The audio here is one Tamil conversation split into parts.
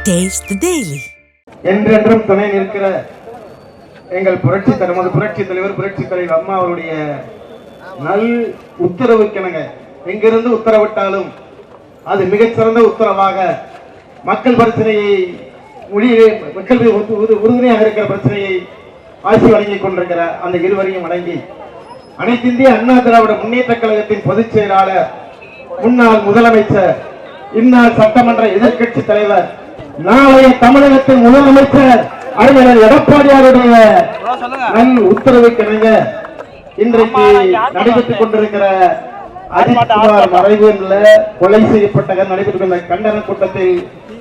Taste the Daily. என்றென்றும் துணை நிற்கிற எங்கள் புரட்சி தலைவர் புரட்சி தலைவர் அம்மா அவருடைய நல் உத்தரவுக்கிணங்க எங்கிருந்து உத்தரவிட்டாலும் அது மிகச்சிறந்த உத்தரவாக மக்கள் பிரச்சனையை மக்கள் உறுதுணையாக இருக்கிற பிரச்சனையை ஆட்சி வழங்கிக் கொண்டிருக்கிற அந்த இருவரையும் வழங்கி அனைத்து இந்திய அண்ணா திராவிட முன்னேற்ற கழகத்தின் பொதுச் செயலாளர், முன்னாள் முதலமைச்சர், இந்நாள் சட்டமன்ற எதிர்கட்சி தலைவர், நாளைய தமிழகத்தின் முதலமைச்சர் அறிஞர் எடப்பாடியாருடைய நல் உத்தரவுக்கிணங்க இன்றைக்கு நடைபெற்றுக் கொண்டிருக்கிற அஜித்குமார் மறைவு கொலை செய்யப்பட்ட நடைபெற்ற கண்டன கூட்டத்தில்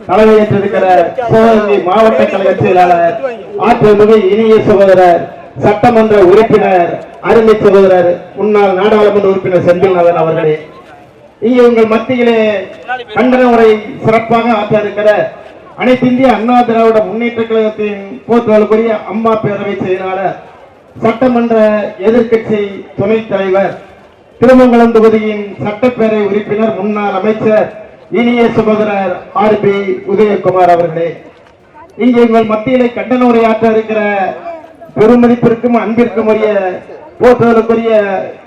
தலைமையேற்றிருக்கிற சிவகங்கை மாவட்ட கழக செயலாளர், ஆற்றல்மிகு இனிய சகோதரர், சட்டமன்ற உறுப்பினர், அருமை சகோதரர், முன்னாள் நாடாளுமன்ற உறுப்பினர் செந்தில்நாதன் அவர்களே, இங்கே உங்கள் மத்தியிலே கண்டன உரை சிறப்பாக ஆற்ற இருக்கிற அனைத்து இந்திய அண்ணா திராவிட முன்னேற்ற கழகத்தின் போற்றுதலுக்குரிய அம்மா பேரவை செயலாளர், சட்டமன்ற எதிர்கட்சி துணைத் தலைவர், திருமங்கலம் தொகுதியின் சட்டப்பேரவை உறுப்பினர், முன்னாள் அமைச்சர், இனிய சகோதரர் RB உதயகுமார் அவர்களே, இங்கே உங்கள் மத்தியிலே கண்டன உரையாற்ற இருக்கிற பெருமதிப்பிற்கும் அன்பிற்கும் உரிய போற்றுதலுக்குரிய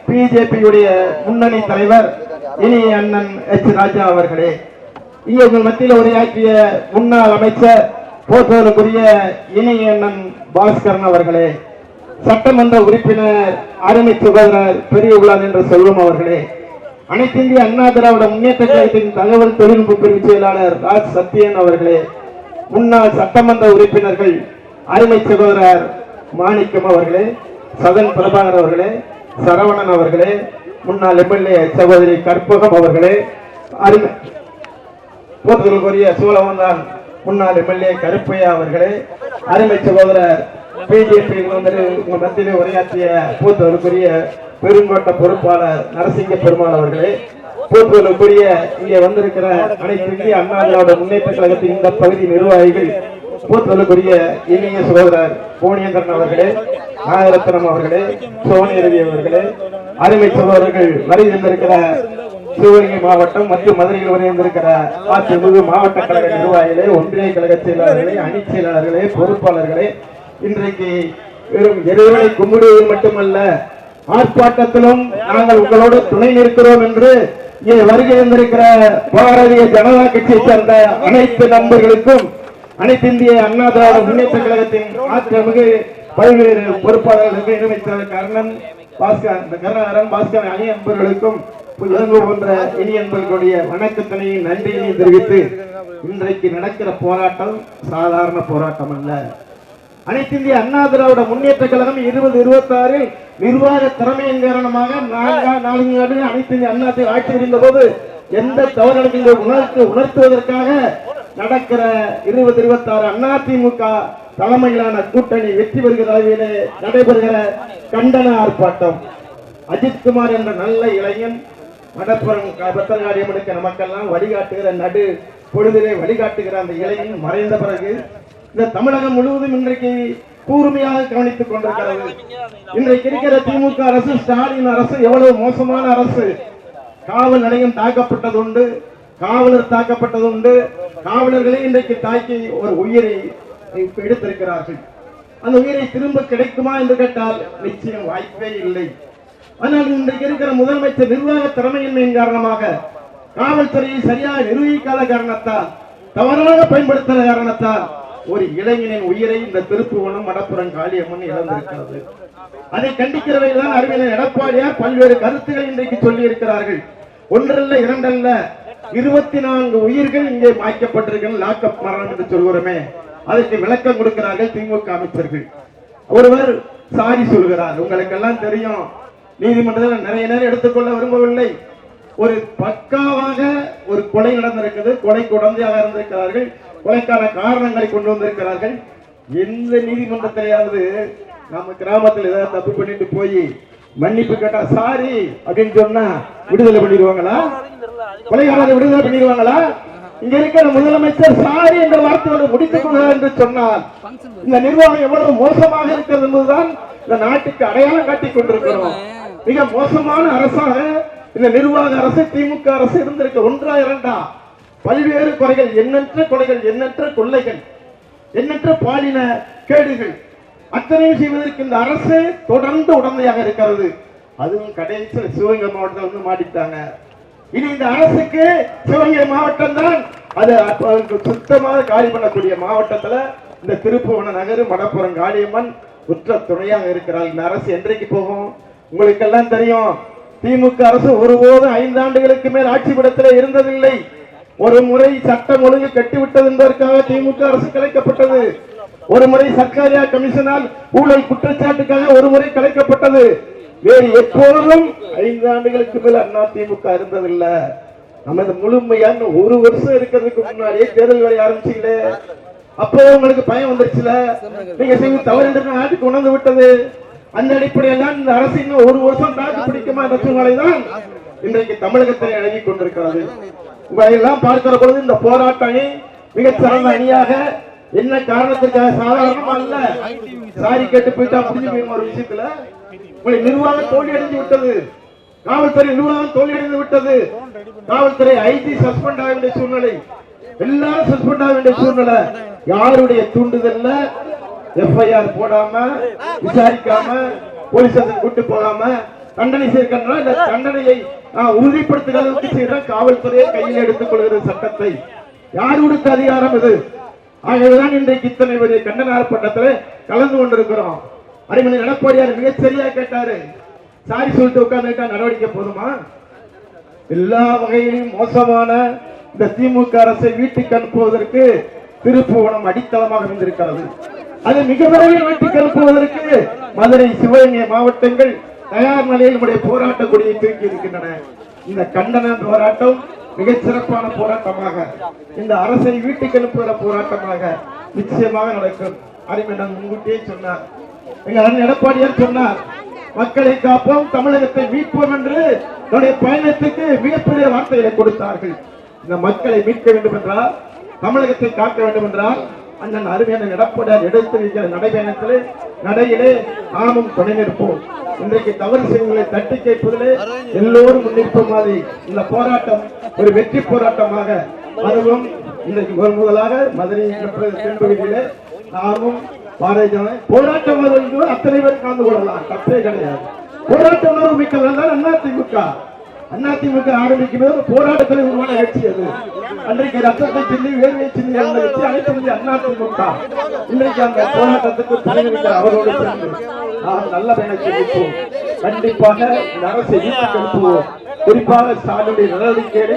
பிஜேபியுடைய முன்னணி தலைவர் இனிய அண்ணன் H. ராஜா அவர்களே, இங்கே உங்கள் மத்தியில் உரையாற்றிய முன்னாள் அமைச்சர் போற்றுதலுக்குரிய இனிய அண்ணன் பாஸ்கரன் அவர்களே, சட்டமன்ற உறுப்பினர், அருமை சகோதரர் பெரிய உலான் என்று சொல்லும் அவர்களே, அனைத்து இந்திய அண்ணா திராவிட முன்னேற்ற கழகத்தின் தகவல் தொழில்நுட்ப பிரிவு செயலாளர் ராஜ் சத்யன் அவர்களே, முன்னாள் சட்டமன்ற உறுப்பினர்கள், அருமை சகோதரர் மாணிக்கம் அவர்களே, சதன் பிரபாகர் அவர்களே, சரவணன் அவர்களே, முன்னாள் MLA சகோதரி கற்பகம் அவர்களே, அருமை போற்றுதலுக்குரிய சோழவந்தான் முன்னாள் MLA கருப்பையா அவர்களே, அருமை சகோதரர் பிஜேபி உங்க மத்தியிலே உரையாற்றிய போற்றுதலுக்குரிய பெருங்கோட்ட பொறுப்பாளர் நரசிங்க பெருமாள் அவர்களே, போற்றுதலுக்குரிய இங்கே வந்திருக்கிற அனைத்து இந்திய அண்ணா திராவிட முன்னேற்ற கழகத்தின் இந்த பகுதி நிர்வாகிகள், போற்றுதலுக்குரிய இனிய சகோதரர் கோணியந்திரன் அவர்களே, நாகரத்னம் அவர்களே, சோனியரவி அவர்களே, அருமை சகோதரர்கள் வருகின்றிருக்கிற சிவகங்கை மாவட்டம் மற்றும் மதுரையில் வருகின்றிருக்கிற ஆட்சிமிகு மாவட்ட கழக நிர்வாகிகளே, ஒன்றிய கழக செயலாளர்களே, அணி செயலாளர்களே, பொறுப்பாளர்களே, இன்றைக்கு வெறும் இறைவனை கும்பிடுவதில் மட்டுமல்ல ஆர்ப்பாட்டத்திலும் நாங்கள் உங்களோடு துணை நிற்கிறோம் என்று இங்கே வருகை இருந்திருக்கிற பாரதிய ஜனதா கட்சியை சேர்ந்த அனைத்து நண்பர்களுக்கும் அனைத்து இந்திய அண்ணா திராவிட முன்னேற்ற கழகத்தின் ஆற்றமிகு பல்வேறு பொறுப்பாளர்களுக்கு இணைமைச்சர் கர்ணன் கருணாகரன் பாஸ்கரன் அணி நண்பர்களுக்கும் போன்ற இனிய நண்பர்களுடைய வணக்கத்தினையும் நன்றியினையும் தெரிவித்து இன்றைக்கு நடக்கிற போராட்டம் சாதாரண போராட்டம் அல்ல. அனைத்து இந்திய அண்ணா திராவிட முன்னேற்ற கழகம் 2026 நிர்வாக திறமையின் காரணமாக 4 ஆண்டுகள் அனைத்து இந்திய அண்ணா ஆட்சி இருந்த போது எந்த தவறு உணர்த்துவதற்காக நடக்கிற 2026 அதிமுக தலைமையிலான கூட்டணி வெற்றி பெறுகிற அளவிலே நடைபெறுகிற கண்டன ஆர்ப்பாட்டம். அஜித்குமார் என்ற நல்ல இளைஞன் மடப்புறம் பத்திரகாளியம்மனுக்கு நமக்கெல்லாம் வழிகாட்டுகிற நடு பொழுதிலே வழிகாட்டுகிற அந்த இளைஞன் மறைந்த பிறகு இந்த தமிழகம் முழுவதும் இன்றைக்கு கூர்மையாக கவனித்துக் கொண்டிருக்கிறது. இன்றைக்கு இருக்கிற திமுக அரசு, ஸ்டாலின் அரசு எவ்வளவு மோசமான அரசு. காவல் நிலையம் தாக்கப்பட்டது உண்டு, காவலர் தாக்கப்பட்டது உண்டு, காவலர்களே இன்றைக்கு தாக்கி ஒரு உயிரை எடுத்திருக்கிறார்கள். அந்த உயிரை திரும்ப கிடைக்குமா என்று கேட்டால் நிச்சயம் வாய்ப்பே இல்லை. ஆனால் இன்றைக்கு இருக்கிற முதலமைச்சர் நிர்வாக திறமையின்மையின் காரணமாக, காவல்துறையை சரியாக நிர்வகிக்காத காரணத்தால், தவறாக பயன்படுத்தாத காரணத்தால் ஒரு இளைஞனின் உயிரை இந்த திருப்புவனம் மடப்புறம் காளியம்மன் இழந்திருக்கிறது. அதை கண்டிக்கிறவையில் தான் அறிவியல் எடப்பாடியார் பல்வேறு கருத்துக்களை இன்றைக்கு சொல்லி இருக்கிறார்கள். ஒன்றல்ல இரண்டல்ல 24 உயிர்கள் இங்கே மாய்க்கப்பட்டிருக்கின்றன, லாக்அப் மரணம் என்று சொல்கிறோமே, அதற்கு விளக்கம் கொடுக்கிறார்கள் திமுக அமைச்சர்கள். ஒருவர் சாரி சொல்கிறார். உங்களுக்கெல்லாம் தெரியும், நீதிமன்றத்தில் நிறைய நேரம் எடுத்துக்கொள்ள விரும்பவில்லை. ஒரு பக்காவாக ஒரு கொலை நடந்திருக்கிறது, கொலைக்கு உடந்தையாக இருந்திருக்கிறார்கள், கொலைக்கான காரணங்களை கொண்டு வந்திருக்கிறார்கள். எந்த நீதிமன்றத்திலேயாவது நம்ம கிராமத்தில் ஏதாவது தப்பு பண்ணிட்டு போய் மன்னிப்பு கேட்டா சாரி அப்படின்னு சொன்னா விடுதலை பண்ணிடுவாங்களா? கொலைகாரரை விடுதலை பண்ணிடுவாங்களா? இங்க இருக்கிற முதலமைச்சர் சாரி என்ற வார்த்தையோடு முடித்துக் கொள்கிறார் என்று சொன்னால் இந்த நிர்வாகம் எவ்வளவு மோசமாக இருக்கிறது என்பதுதான் இந்த நாட்டுக்கு அடையாளம் காட்டிக் கொண்டிருக்கிறோம். மிக மோசமான அரசாக இந்த நிர்வாக அரசு திமுக அரசு இருந்திருக்கு. ஒன்றா இரண்டா பல்வேறு குறைகள், எண்ணற்ற கொலைகள், எண்ணற்ற கொள்ளைகள், எண்ணற்ற பாலின கேடுகள் அத்தனையும் செய்வதற்கு இந்த அரசு தொடர்ந்து உடந்தையாக இருக்கிறது. அதுவும் கடைசியில் சிவகங்கை மாவட்டத்தில் வந்து மாட்டிட்டாங்க. இனி இந்த அரசுக்கு சிவகங்கை மாவட்டம் தான் அது சுத்தமாக காலி பண்ணக்கூடிய மாவட்டத்துல இந்த திருப்புவன நகர் மடப்புறம் காளியம்மன் உற்ற துணையாக இருக்கிறார். இந்த அரசு என்றைக்கு போகும்? உங்களுக்கு எல்லாம் தெரியும், திமுக அரசு ஒருபோதும் 5 ஆண்டுகளுக்கு மேல் ஆட்சி படத்தில் இருந்ததில்லை. ஒரு முறை சட்டம் ஒழுங்கு கட்டிவிட்டது என்பதற்காக திமுக அரசு கலைக்கப்பட்டது. ஒரு முறை சர்க்காரியா கமிஷனால் ஊழல் குற்றச்சாட்டுக்காக ஒரு முறை கலைக்கப்பட்டது. வேறு எப்போதும் 5 ஆண்டுகளுக்கு மேல் அண்ணா திமுக இருந்ததில்லை. நமது முழுமையான 1 வருஷம் இருக்கிறதுக்கு முன்னாடியே தேர்தல் வேலை ஆரம்பிச்சீங்களே, அப்போ உங்களுக்கு பயம் வந்துருச்சுல, நீங்க செய்ய தவறு நாட்டுக்கு உணர்ந்து விட்டது. அந்த அடிப்படையில் தான் இந்த அரசு இன்னும் 1 வருஷம் தாக்கு பிடிக்குமா என்ற சூழ்நிலை தான் இன்றைக்கு தமிழகத்தில் எழுதி கொண்டிருக்கிறது. உங்களையெல்லாம் பார்க்கிற பொழுது இந்த போராட்டம் மிகச் சிறந்த அணியாக என்ன காரணத்திற்காக சாதாரணமா அல்ல, சாரி கேட்டு போயிட்டா முடிஞ்சு போய் ஒரு விஷயத்துல உங்களை நிர்வாகம் தோல்வி அடைந்து விட்டது, காவல்துறை நிர்வாகம் தோல்வி அடைந்து விட்டது, காவல்துறை ஐஜி சஸ்பெண்ட் ஆக வேண்டிய சூழ்நிலை, எல்லாரும் சஸ்பெண்ட் ஆக வேண்டிய சூழ்நிலை. யாருடைய தூண்டுதல்ல எஃப்ஐஆர் போடாம விசாரிக்காம போலீஸ் கூட்டு போகாம தண்டனை சேர்க்கின்ற இந்த தண்டனையை உறுதிப்படுத்துகிறதுக்கு செய்கிற காவல்துறையை கையில் எடுத்துக் கொள்கிற சட்டத்தை யார் கொடுத்த அதிகாரம் இது? ஆகவேதான் இன்றைக்கு இத்தனை பெரிய கண்டன ஆர்ப்பாட்டத்தில் கலந்து கொண்டிருக்கிறோம். அறிமணி எடப்பாடியார் மிகச் சரியா கேட்டாரு, சாரி சொல்லிட்டு உட்கார்ந்துட்டா நடவடிக்கை போதுமா? எல்லா வகையிலும் மோசமான இந்த திமுக அரசை வீட்டுக்கு அனுப்புவதற்கு திருப்புவனம் அடித்தளமாக இருந்திருக்கிறது. அது மிக விரைவில் வீட்டுக்கு அனுப்புவதற்கு மதுரை, சிவகங்கை மாவட்டங்கள் தயார் நிலையில் நம்முடைய போராட்ட கொடியை தூக்கி இருக்கின்றன. இந்த கண்டன போராட்டம் மிகச் சிறப்பான போராட்டமாக, இந்த அரசை வீட்டுக்கு அனுப்புகிற போராட்டமாக நிச்சயமாக நடக்கும். அறிஞர் முன்கூட்டியே சொன்னார், எங்க அண்ணன் எடப்பாடியார் சொன்னார், மக்களை காப்போம், தமிழகத்தை மீட்போம் என்று தன்னுடைய பயணத்துக்கு மிகப்பெரிய வார்த்தைகளை கொடுத்தார்கள். இந்த மக்களை மீட்க வேண்டும் என்றால், தமிழகத்தை காக்க வேண்டும் என்றால், அண்ணன் அருமையான எடப்பாடியார் எடுத்து வைக்கிற நடைபயணத்திலே நடையிலே நாமும் துணை நிற்போம். இன்றைக்கு தவறு செய்வதை தட்டி கேட்பதிலே எல்லோரும் முன்னிற்ப மாதிரி இந்த போராட்டம் ஒரு வெற்றி போராட்டமாக, அதுவும் இன்றைக்கு முதலாக மதுரை தென்பகுதியிலே நாமும் பாரதிய ஜனதா போராட்டம் அத்தனை பேர் கலந்து கொள்ளலாம், தப்பே கிடையாது. போராட்ட உணர்வு மிக்கவர்கள் தான் அதிமுக ஆரம்பிக்கிறது போராட்டத்தில் உருவான கட்சி. அது அன்றைக்கு ரத்தத்தை சிந்தி வேர்வை சிந்தி அந்த கட்சி அனைத்து அதிமுக. இன்றைக்கு அந்த போராட்டத்துக்கு தலைவர்கள் அவரோடு சேர்ந்து நாம் நல்ல பயணத்தை நிற்போம். கண்டிப்பாக இந்த அரசை வீட்டுக்கு அனுப்புவோம். குறிப்பாக ஸ்டாலினுடைய நடவடிக்கைகளை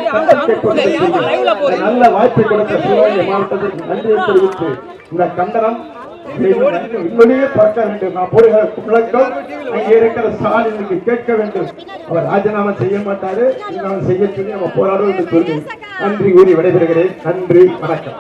நல்ல வாய்ப்பை கொடுத்த சிவகங்கை மாவட்டத்திற்கு நன்றியை தெரிவித்து இந்த கண்டனம் இன்னொழியே பறக்க வேண்டும். நான் போடுகிற முழக்கம் அங்கே இருக்கிற ஸ்டாலினுக்கு கேட்க வேண்டும். அவர் ராஜினாமா செய்ய மாட்டாரு, செய்ய சொல்லி நம்ம போராடுவோம் என்று சொல்லி நன்றி கூறி விடைபெறுகிறேன். நன்றி, வணக்கம்.